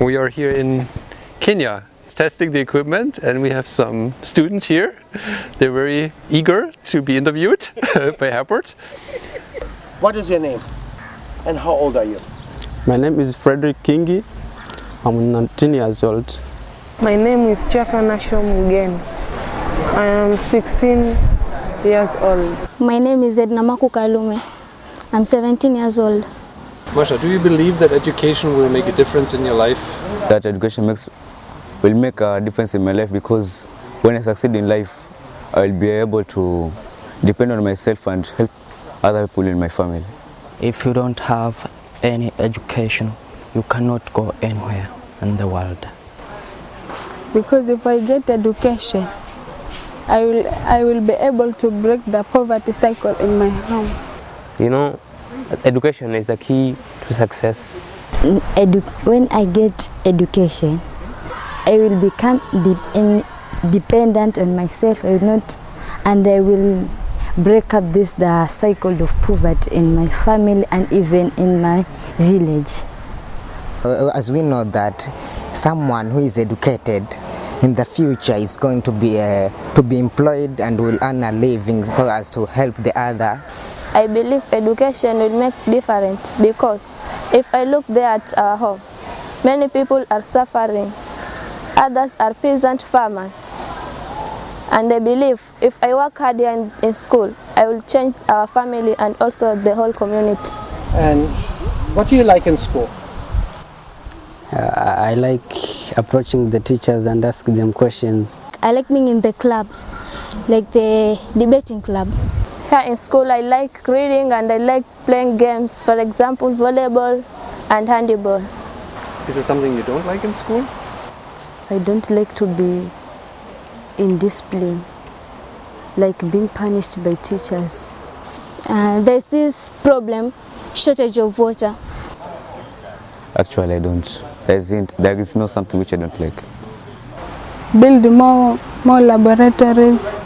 We are here in Kenya testing the equipment, and we have some students here. They're very eager to be interviewed by Herbert. What is your name and how old are you? My name is Frederick Kingi. I'm 19 years old. My name is Chakanasho Mugen. I am 16 years old. My name is Edna Maku Kalume. I'm 17 years old. Masha, do you believe that education will make a difference in your life? That education will make a difference in my life, because when I succeed in life, I will be able to depend on myself and help other people in my family. If you don't have any education, you cannot go anywhere in the world. Because if I get education, I will be able to break the poverty cycle in my home. You know, education is the key to success. When I get education, I will become dependent on myself. I will break up the cycle of poverty in my family and even in my village. As we know that someone who is educated in the future is going to be employed and will earn a living so as to help the other. I believe education will make difference, because if I look there at our home, many people are suffering. Others are peasant farmers. And I believe if I work hard here in school, I will change our family and also the whole community. And what do you like in school? I like approaching the teachers and asking them questions. I like being in the clubs, like the debating club. Here in school, I like reading and I like playing games, for example, volleyball and handball. Is there something you don't like in school? I don't like to be in discipline, like being punished by teachers. There's this problem, shortage of water. Actually, I don't. There is no something which I don't like. Build more laboratories.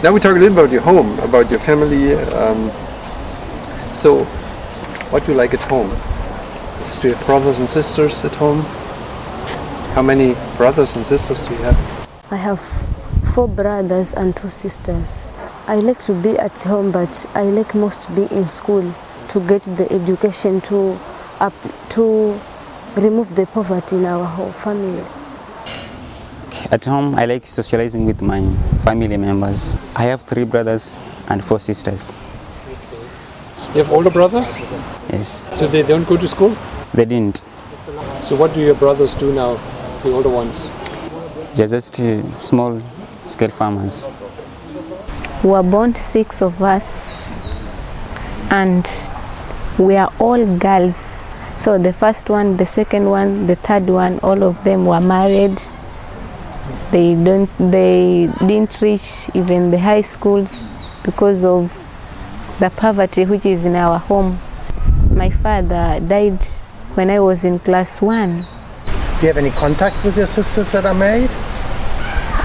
Now we talk a little about your home, about your family. So, what do you like at home? Do you have brothers and sisters at home? How many brothers and sisters do you have? I have 4 brothers and 2 sisters. I like to be at home, but I like most to be in school to get the education to remove the poverty in our whole family. At home, I like socializing with my family members. I have 3 brothers and 4 sisters. You have older brothers? Yes. So they don't go to school? They didn't. So what do your brothers do now, the older ones? They're just small scale farmers. We were born 6 of us, and we are all girls. So the first one, the second one, the third one, all of them were married. They didn't reach even the high schools because of the poverty which is in our home. My father died when I was in class 1. Do you have any contact with your sisters that are married?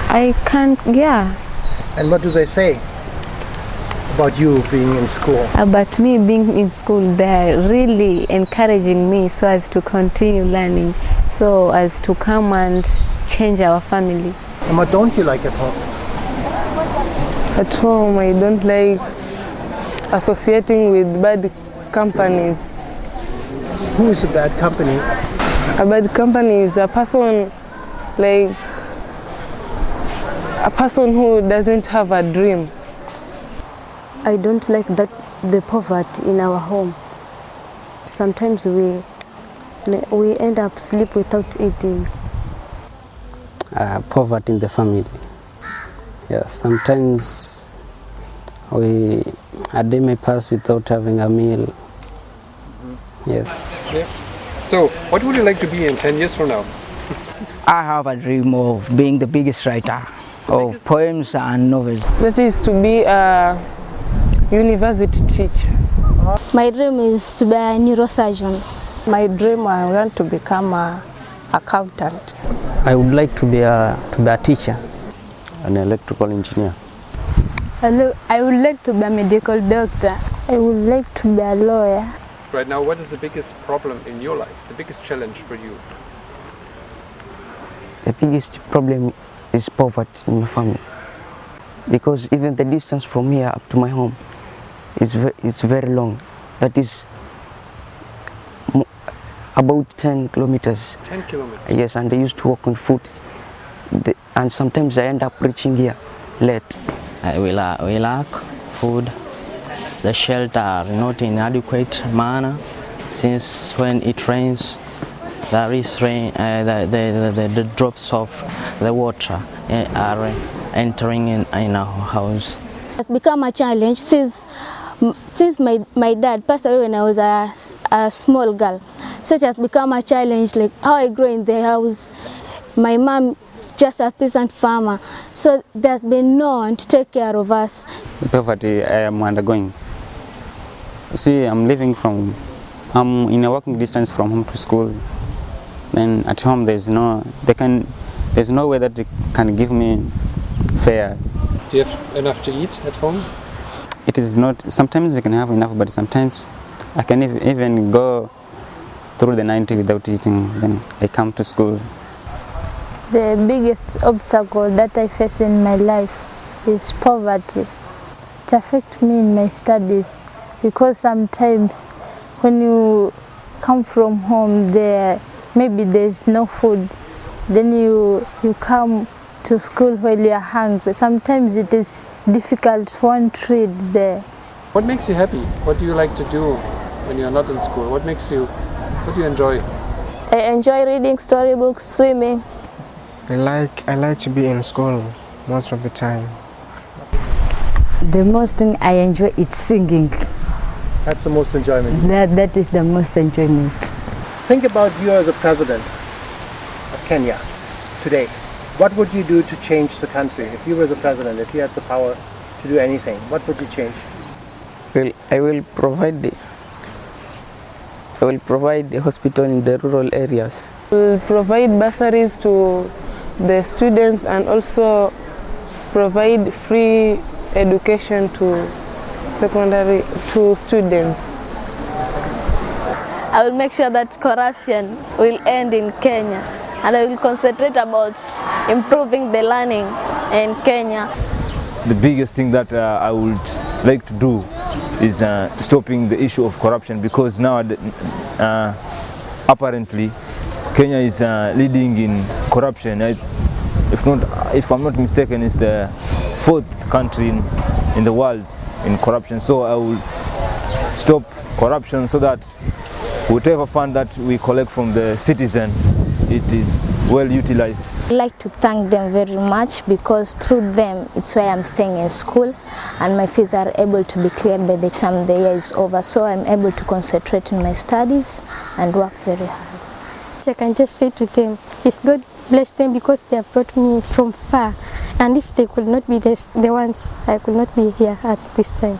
I can't, yeah. And what do they say about you being in school? About me being in school, they're really encouraging me so as to continue learning, so as to come and change our family. And what don't you like at home? At home, I don't like associating with bad companies. Who is a bad company? A bad company is a person, like a person who doesn't have a dream. I don't like the poverty in our home. Sometimes we end up sleep without eating. Poverty in the family. Yeah, sometimes a day may pass without having a meal. Yeah. So, what would you like to be in 10 years from now? I have a dream of being the biggest writer of poems and novels. That is to be a university teacher. My dream is to be a neurosurgeon. My dream, I want to become an accountant. I would like to be a teacher. An electrical engineer. I would like to be a medical doctor. I would like to be a lawyer. Right now, what is the biggest problem in your life, the biggest challenge for you? The biggest problem is poverty in my family, because even the distance from here up to my home is very long. That is about 10 kilometers. 10 kilometers? Yes, and I used to walk on foot. And sometimes I end up reaching here late. We lack food. The shelter are not in adequate manner, since when it rains, there is rain. The drops of the water are entering in our house. It's become a challenge since my dad passed away when I was a small girl. So it has become a challenge, like how I grow in the house. My mom is just a peasant farmer, so there's been no one to take care of us. The poverty I am undergoing. See, I'm in a walking distance from home to school. Then at home there's no way that they can give me fare. Do you have enough to eat at home? It is not. Sometimes we can have enough, but sometimes I can even go through the night without eating. Then I come to school. The biggest obstacle that I face in my life is poverty. It affects me in my studies, because sometimes when you come from home, maybe there's no food. Then you come to school while you are hungry. Sometimes it is difficult for one to read there. What makes you happy? What do you like to do when you're not in school? What do you enjoy? I enjoy reading storybooks, swimming. I like to be in school most of the time. The most thing I enjoy is singing. That's the most enjoyment. That is the most enjoyment. Think about you as a president of Kenya today. What would you do to change the country? If you were the president, if you had the power to do anything, what would you change? Well, I will provide a hospital in the rural areas. We will provide bursaries to the students and also provide free education to students. I will make sure that corruption will end in Kenya, and I will concentrate about improving the learning in Kenya. The biggest thing that I would like to do is stopping the issue of corruption, because now apparently Kenya is leading in corruption. If I'm not mistaken, it's the 4th country in the world in corruption. So I will stop corruption so that whatever fund that we collect from the citizen, it is well utilized. I'd like to thank them very much, because through them it's why I'm staying in school and my fees are able to be cleared by the time the year is over, so I'm able to concentrate on my studies and work very hard. I can just say to them, it's God bless them, because they have brought me from far, and if they could not be the ones, I could not be here at this time.